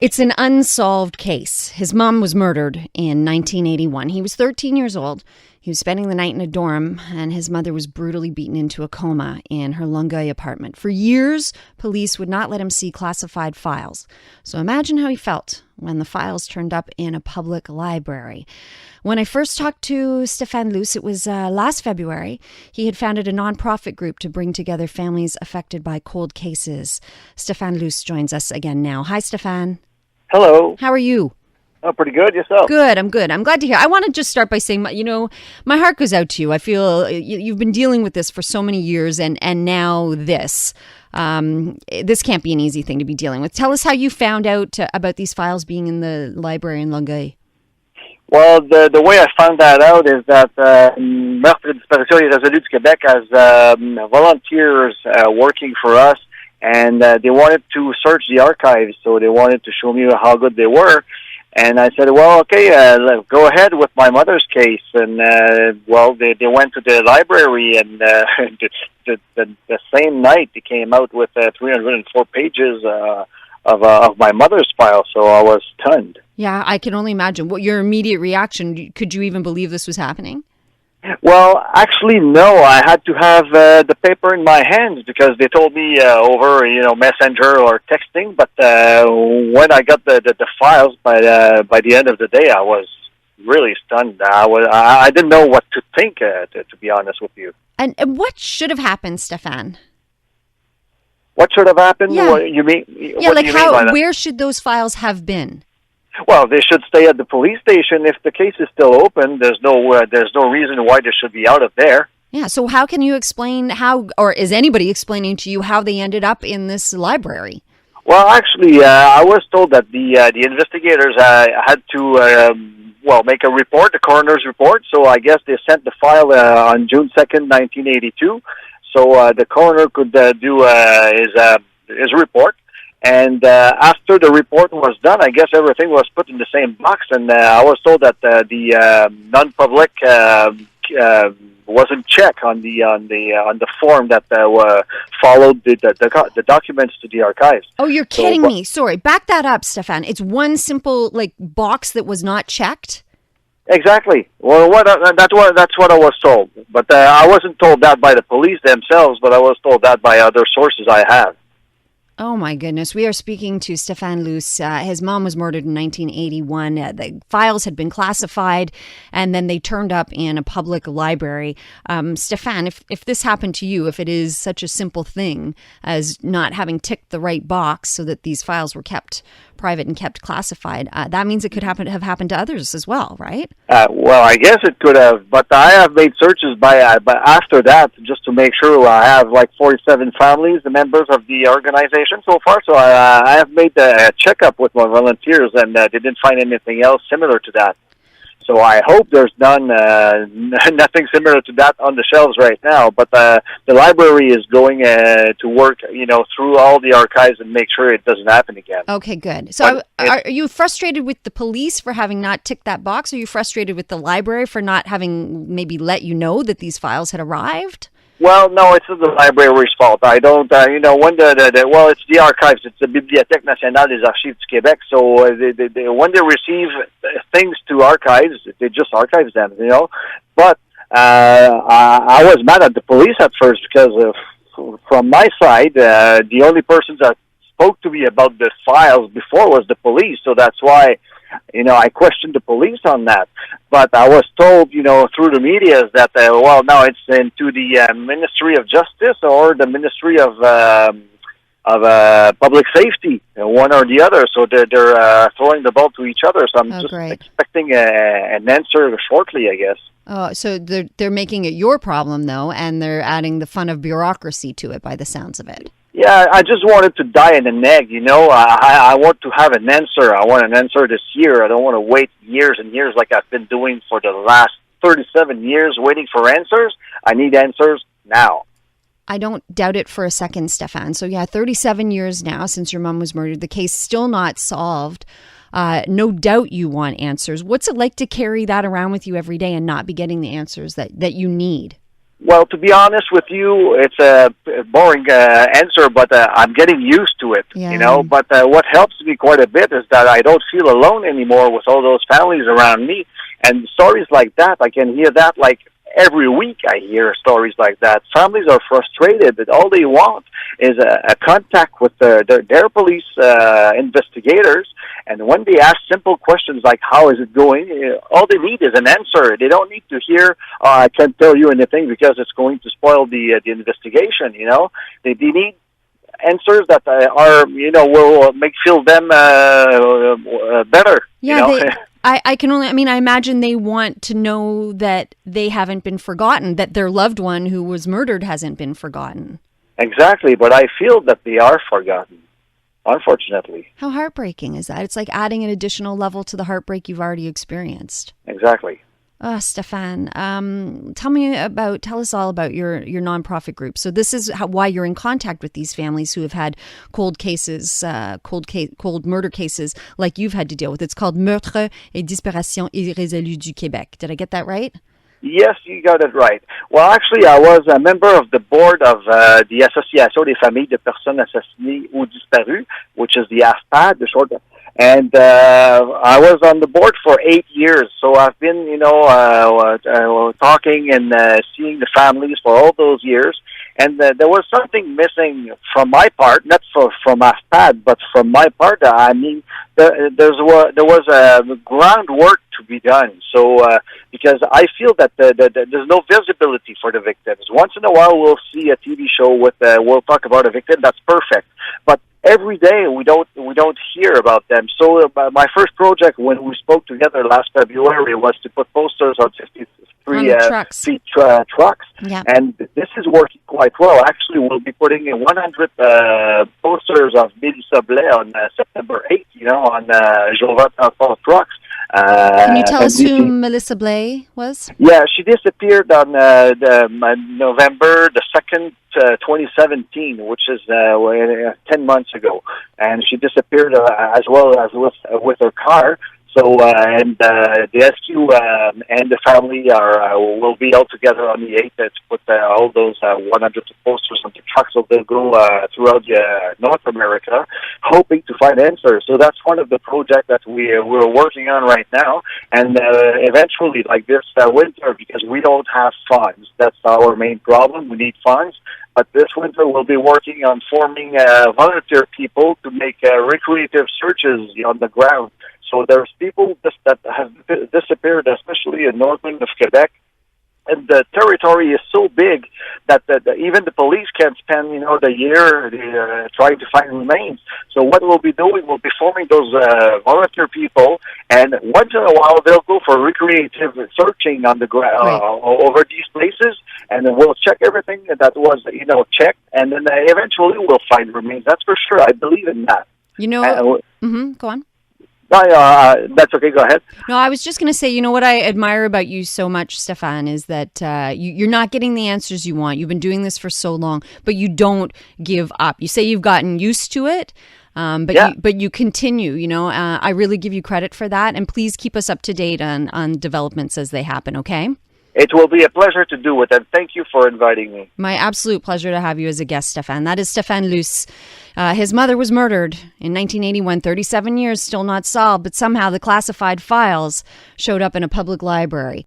It's an unsolved case. His mom was murdered in 1981. He was 13 years old. He was spending the night in a dorm, and his mother was brutally beaten into a coma in her Longueuil apartment. For years, police would not let him see classified files. So imagine how he felt when the files turned up in a public library. When I first talked to Stephane Luce, it was last February. He had founded a nonprofit group to bring together families affected by cold cases. Stephane Luce joins us again now. Hi, Stephane. Hello. How are you? Oh, pretty good. Yourself? Good. I'm good. I'm glad to hear. I want to just start by saying, my heart goes out to you. I feel you've been dealing with this for so many years, and now this. This can't be an easy thing to be dealing with. Tell us how you found out about these files being in the library in Longueuil. Well, the way I found that out is that Meurtres, Disparitions et Résolu du Québec has volunteers working for us, and they wanted to search the archives, so they wanted to show me how good they were. And I said, well, okay, let's go ahead with my mother's case. And, they went to the library, and the same night they came out with 304 pages of my mother's file, so I was stunned. Yeah, I can only imagine. What your immediate reaction? Could you even believe this was happening? Well, actually, no. I had to have the paper in my hands because they told me over, messenger or texting. But when I got the files by the end of the day, I was really stunned. I didn't know what to think, to be honest with you. And what should have happened, Stephane? What should have happened? Yeah. What, you mean? Yeah, what like do you mean by that? where should those files have been? Well, they should stay at the police station. If the case is still open, there's no reason why they should be out of there. Yeah, so how can you explain how, or is anybody explaining to you how they ended up in this library? Well, actually, I was told that the investigators had to make a report, the coroner's report. So I guess they sent the file on June 2nd, 1982. So the coroner could do his report. And after the report was done, I guess everything was put in the same box. And I was told that the non-public wasn't checked on the form that followed the documents to the archives. Oh, you're kidding me! Sorry, back that up, Stephane. It's one simple box that was not checked. Exactly. Well, that's what I was told. But I wasn't told that by the police themselves, but I was told that by other sources I have. Oh, my goodness. We are speaking to Stephane Luce. His mom was murdered in 1981. The files had been classified, and then they turned up in a public library. Stephane, if this happened to you, if it is such a simple thing as not having ticked the right box so that these files were kept private and kept classified, that means it could have happened to others as well, right? Well, I guess it could have, but I have made searches but after that just to make sure. I have 47 families, the members of the organization so far, so I have made a checkup with my volunteers, and they didn't find anything else similar to that. So I hope there's nothing similar to that on the shelves right now. But the library is going to work, through all the archives and make sure it doesn't happen again. Okay, good. So are you frustrated with the police for having not ticked that box? Are you frustrated with the library for not having maybe let you know that these files had arrived? Well, no, it's not the library's fault. I don't, when it's the archives. It's the Bibliotheque Nationale des Archives du Québec. So when they receive things to archives, they just archive them, But I was mad at the police at first because from my side, the only person that spoke to me about the files before was the police. So that's why, I questioned the police on that. But I was told, through the media that, now it's into the Ministry of Justice or the Ministry of Public Safety, one or the other. So they're throwing the ball to each other. So I'm expecting an answer shortly, I guess. Oh, so they're making it your problem, though, and they're adding the fun of bureaucracy to it by the sounds of it. Yeah, I just wanted to die in an egg, I want to have an answer. I want an answer this year. I don't want to wait years and years like I've been doing for the last 37 years waiting for answers. I need answers now. I don't doubt it for a second, Stephane. So 37 years now since your mom was murdered. The case still not solved. No doubt you want answers. What's it like to carry that around with you every day and not be getting the answers that you need? Well, to be honest with you, it's a boring answer, but I'm getting used to it, Yeah. you know. But what helps me quite a bit is that I don't feel alone anymore with all those families around me. And stories like that, I can hear that like every week. I hear stories like that. Families are frustrated that all they want is a contact with their police investigators. And when they ask simple questions like, how is it going? All they need is an answer. They don't need to hear, I can't tell you anything because it's going to spoil the investigation, you know. They need answers that are, you know, will make feel them better. Yeah, you know? I can only, I mean, I imagine they want to know that they haven't been forgotten, that their loved one who was murdered hasn't been forgotten. Exactly, but I feel that they are forgotten, unfortunately. How heartbreaking is that? It's like adding an additional level to the heartbreak you've already experienced. Exactly. Stephane, tell us all about your nonprofit group. So this is why you're in contact with these families who have had cold murder cases like you've had to deal with. It's called Meurtres et Disparitions irrésolues du Québec. Did I get that right? Yes, you got it right. Well, actually, I was a member of the board of the Association des familles de personnes assassinées ou disparues, which is the AFPAD, the short. And I was on the board for 8 years, so I've been, you know, talking and seeing the families for all those years. And there was something missing from my part, not from AFPAD, but from my part. I mean, there was groundwork to be done. So because I feel that there's no visibility for the victims. Once in a while, we'll see a TV show with we'll talk about a victim. That's perfect, but every day we don't hear about them. So my first project when we spoke together last February was to put posters on 53 trucks. Trucks. Yeah. And this is working quite well. Actually, we'll be putting in 100 posters of Melissa Blais on September 8th, you know, on Jovan trucks. Can you tell us who Melissa Blais was? Yeah, she disappeared on November the 2nd, 2017, which is 10 months ago. And she disappeared as well as with her car. So, and the SQ and the family will be all together on the 8th to put all those 100 posters on the trucks. So they'll go throughout North America, hoping to find answers. So that's one of the projects that we're working on right now. And eventually, like this winter, because we don't have funds, that's our main problem. We need funds. But this winter, we'll be working on forming volunteer people to make recreative searches on the ground. So there's people that have disappeared, especially in northern of Quebec, and the territory is so big that even the police can't spend, you know, the year trying to find remains. So what we'll be doing, we'll be forming those volunteer people, and once in a while they'll go for recreative searching on the ground over these places, and then we'll check everything that was, you know, checked, and then eventually we'll find remains. That's for sure. I believe in that. You know, go on. That's okay. Go ahead. No, I was just going to say, you know, what I admire about you so much, Stephane, is that you're not getting the answers you want. You've been doing this for so long, but you don't give up. You say you've gotten used to it, but you continue. You know, I really give you credit for that. And please keep us up to date on developments as they happen, okay? It will be a pleasure to do it, and thank you for inviting me. My absolute pleasure to have you as a guest, Stephane. That is Stephane Luce. His mother was murdered in 1981, 37 years, still not solved, but somehow the classified files showed up in a public library.